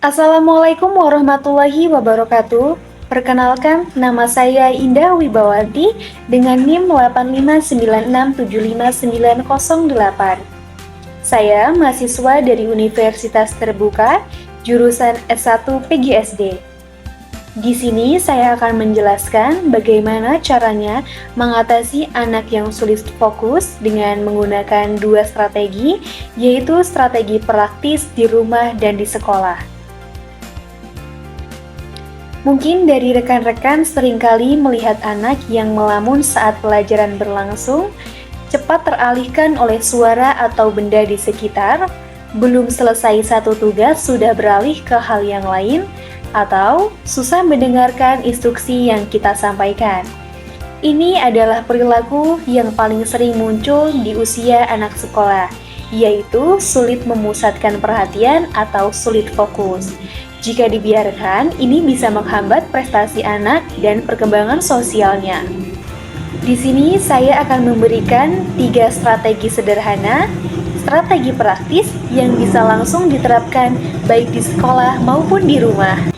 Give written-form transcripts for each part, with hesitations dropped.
Assalamualaikum warahmatullahi wabarakatuh. Perkenalkan, nama saya Indah Wibawanti dengan NIM 859675908. Saya mahasiswa dari Universitas Terbuka, jurusan S1 PGSD. Di sini saya akan menjelaskan bagaimana caranya mengatasi anak yang sulit fokus dengan menggunakan dua strategi, yaitu strategi praktis di rumah dan di sekolah. Mungkin dari rekan-rekan seringkali melihat anak yang melamun saat pelajaran berlangsung, cepat teralihkan oleh suara atau benda di sekitar, belum selesai satu tugas sudah beralih ke hal yang lain, atau susah mendengarkan instruksi yang kita sampaikan. Ini adalah perilaku yang paling sering muncul di usia anak sekolah, yaitu sulit memusatkan perhatian atau sulit fokus. Jika dibiarkan, ini bisa menghambat prestasi anak dan perkembangan sosialnya. Di sini saya akan memberikan 3 strategi sederhana, strategi praktis yang bisa langsung diterapkan baik di sekolah maupun di rumah.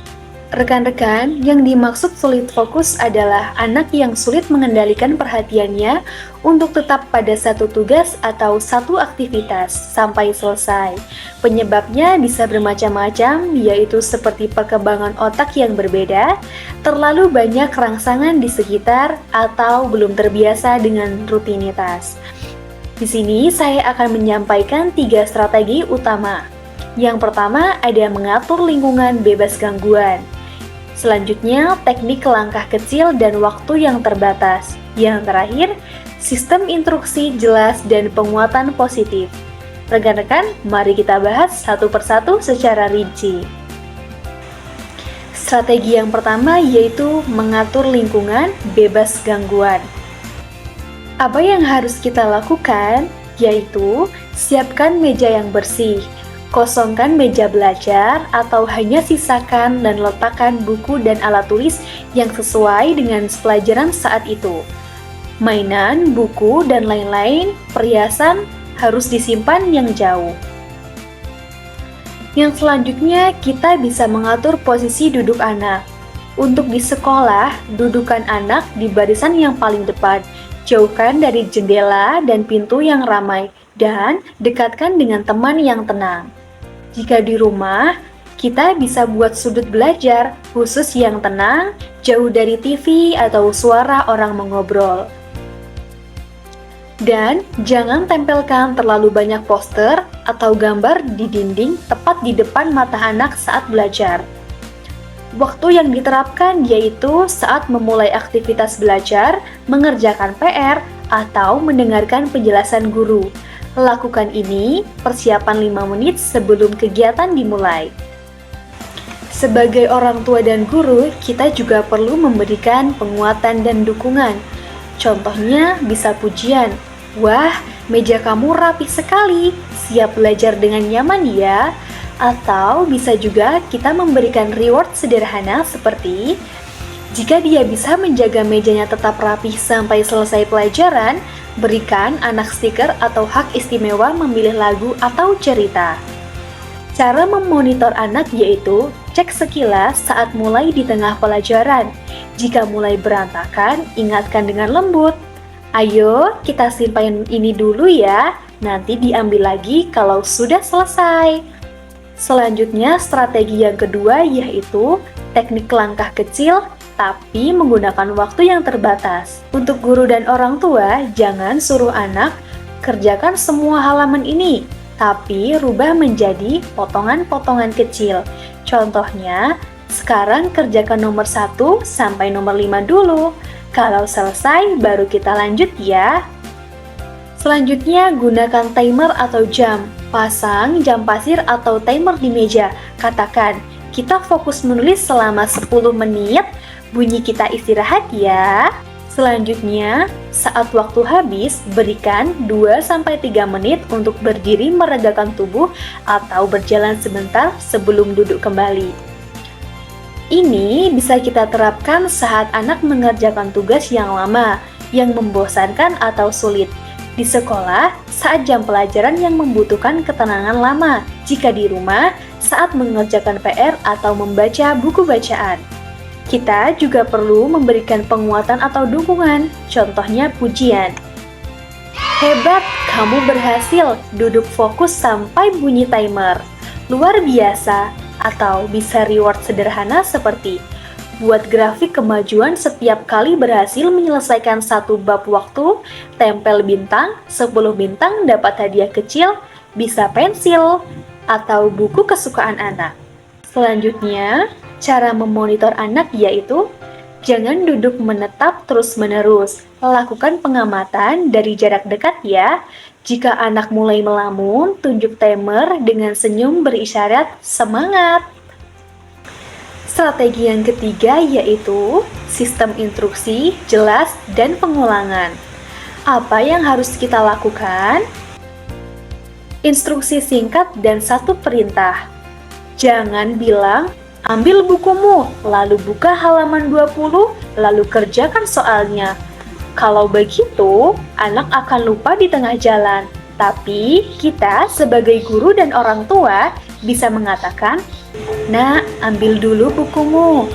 Rekan-rekan, yang dimaksud sulit fokus adalah anak yang sulit mengendalikan perhatiannya untuk tetap pada satu tugas atau satu aktivitas sampai selesai. Penyebabnya bisa bermacam-macam, yaitu seperti perkembangan otak yang berbeda, terlalu banyak rangsangan di sekitar, atau belum terbiasa dengan rutinitas. Di sini saya akan menyampaikan 3 strategi utama. Yang pertama ada mengatur lingkungan bebas gangguan. Selanjutnya, teknik langkah kecil dan waktu yang terbatas. Yang terakhir, sistem instruksi jelas dan penguatan positif. Rekan-rekan, mari kita bahas satu persatu secara rinci. Strategi yang pertama yaitu mengatur lingkungan bebas gangguan. Apa yang harus kita lakukan? Yaitu, siapkan meja yang bersih, kosongkan meja belajar atau hanya sisakan dan letakkan buku dan alat tulis yang sesuai dengan pelajaran saat itu. Mainan, buku, dan lain-lain, perhiasan harus disimpan yang jauh. Yang selanjutnya, kita bisa mengatur posisi duduk anak. Untuk di sekolah, dudukan anak di barisan yang paling depan, jauhkan dari jendela dan pintu yang ramai, dan dekatkan dengan teman yang tenang. Jika di rumah, kita bisa buat sudut belajar khusus yang tenang, jauh dari TV atau suara orang mengobrol. Dan jangan tempelkan terlalu banyak poster atau gambar di dinding tepat di depan mata anak saat belajar. Waktu yang diterapkan yaitu saat memulai aktivitas belajar, mengerjakan PR, atau mendengarkan penjelasan guru. Lakukan ini persiapan 5 menit sebelum kegiatan dimulai. Sebagai orang tua dan guru, kita juga perlu memberikan penguatan dan dukungan. Contohnya bisa pujian, "Wah, meja kamu rapi sekali, siap belajar dengan nyaman ya." Atau bisa juga kita memberikan reward sederhana seperti, jika dia bisa menjaga mejanya tetap rapi sampai selesai pelajaran, berikan anak stiker atau hak istimewa memilih lagu atau cerita. Cara memonitor anak yaitu cek sekilas saat mulai di tengah pelajaran. Jika mulai berantakan, ingatkan dengan lembut. "Ayo, kita simpan ini dulu ya, nanti diambil lagi kalau sudah selesai." Selanjutnya, strategi yang kedua yaitu teknik langkah kecil tapi menggunakan waktu yang terbatas. Untuk guru dan orang tua, jangan suruh anak kerjakan semua halaman ini, tapi rubah menjadi potongan-potongan kecil. Contohnya, sekarang kerjakan nomor 1 sampai nomor 5 dulu. Kalau selesai, baru kita lanjut ya. Selanjutnya, gunakan timer atau jam. Pasang jam pasir atau timer di meja. Katakan, kita fokus menulis selama 10 menit, bunyi kita istirahat ya. Selanjutnya, saat waktu habis, berikan 2-3 menit untuk berdiri meregakan tubuh atau berjalan sebentar sebelum duduk kembali. Ini bisa kita terapkan saat anak mengerjakan tugas yang lama, yang membosankan atau sulit. Di sekolah, saat jam pelajaran yang membutuhkan ketenangan lama. Jika di rumah, saat mengerjakan PR atau membaca buku bacaan. Kita juga perlu memberikan penguatan atau dukungan, contohnya pujian. Hebat, kamu berhasil, duduk fokus sampai bunyi timer. Luar biasa, atau bisa reward sederhana seperti buat grafik kemajuan setiap kali berhasil menyelesaikan satu bab waktu, tempel bintang, 10 bintang dapat hadiah kecil, bisa pensil, atau buku kesukaan anak. Selanjutnya, cara memonitor anak yaitu jangan duduk menetap terus-menerus. Lakukan pengamatan dari jarak dekat ya. Jika anak mulai melamun, tunjuk timer dengan senyum berisyarat semangat. Strategi yang ketiga yaitu sistem instruksi, jelas, dan pengulangan. Apa yang harus kita lakukan? Instruksi singkat dan satu perintah. Jangan bilang, ambil bukumu, lalu buka halaman 20, lalu kerjakan soalnya. Kalau begitu, anak akan lupa di tengah jalan. Tapi, kita sebagai guru dan orang tua bisa mengatakan, "Nak, ambil dulu bukumu.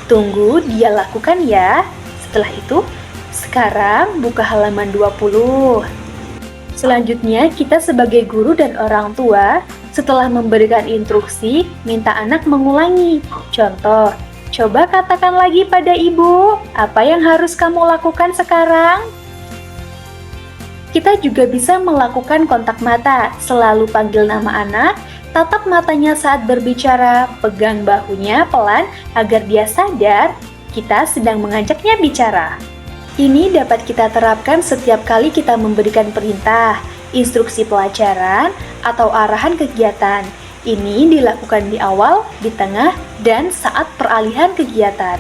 Tunggu dia lakukan ya. Setelah itu, sekarang buka halaman 20." Selanjutnya, kita sebagai guru dan orang tua, setelah memberikan instruksi, minta anak mengulangi. Contoh, coba katakan lagi pada ibu, apa yang harus kamu lakukan sekarang? Kita juga bisa melakukan kontak mata, selalu panggil nama anak, tatap matanya saat berbicara, pegang bahunya pelan agar dia sadar kita sedang mengajaknya bicara. Ini dapat kita terapkan setiap kali kita memberikan perintah, instruksi pelajaran, atau arahan kegiatan. Ini dilakukan di awal, di tengah, dan saat peralihan kegiatan.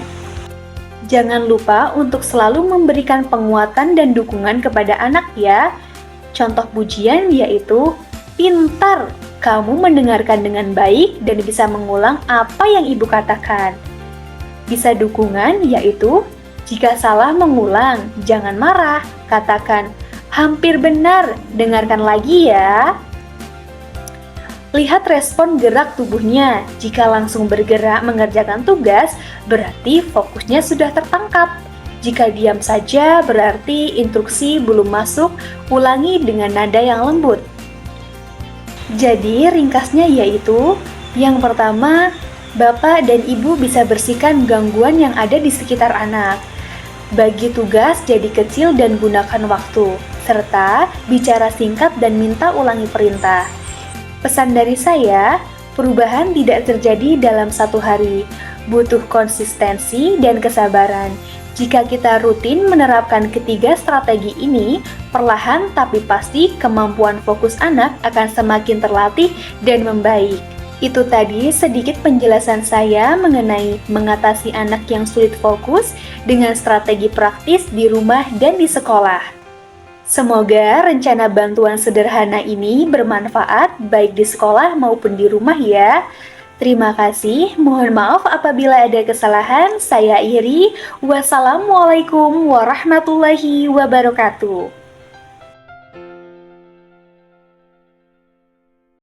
Jangan lupa untuk selalu memberikan penguatan dan dukungan kepada anak ya. Contoh pujian yaitu, pintar, kamu mendengarkan dengan baik dan bisa mengulang apa yang ibu katakan. Bisa dukungan yaitu, jika salah mengulang, jangan marah, katakan, hampir benar, dengarkan lagi ya. Lihat respon gerak tubuhnya. Jika langsung bergerak mengerjakan tugas, berarti fokusnya sudah tertangkap. Jika diam saja, berarti instruksi belum masuk, ulangi dengan nada yang lembut. Jadi, ringkasnya yaitu, yang pertama, Bapak dan Ibu bisa bersihkan gangguan yang ada di sekitar anak. Bagi tugas jadi kecil dan gunakan waktu, serta bicara singkat dan minta ulangi perintah. Pesan dari saya, perubahan tidak terjadi dalam satu hari, butuh konsistensi dan kesabaran. Jika kita rutin menerapkan ketiga strategi ini, perlahan tapi pasti kemampuan fokus anak akan semakin terlatih dan membaik. Itu tadi sedikit penjelasan saya mengenai mengatasi anak yang sulit fokus dengan strategi praktis di rumah dan di sekolah. Semoga rencana bantuan sederhana ini bermanfaat baik di sekolah maupun di rumah ya. Terima kasih, mohon maaf apabila ada kesalahan. Saya Iri, wassalamualaikum warahmatullahi wabarakatuh.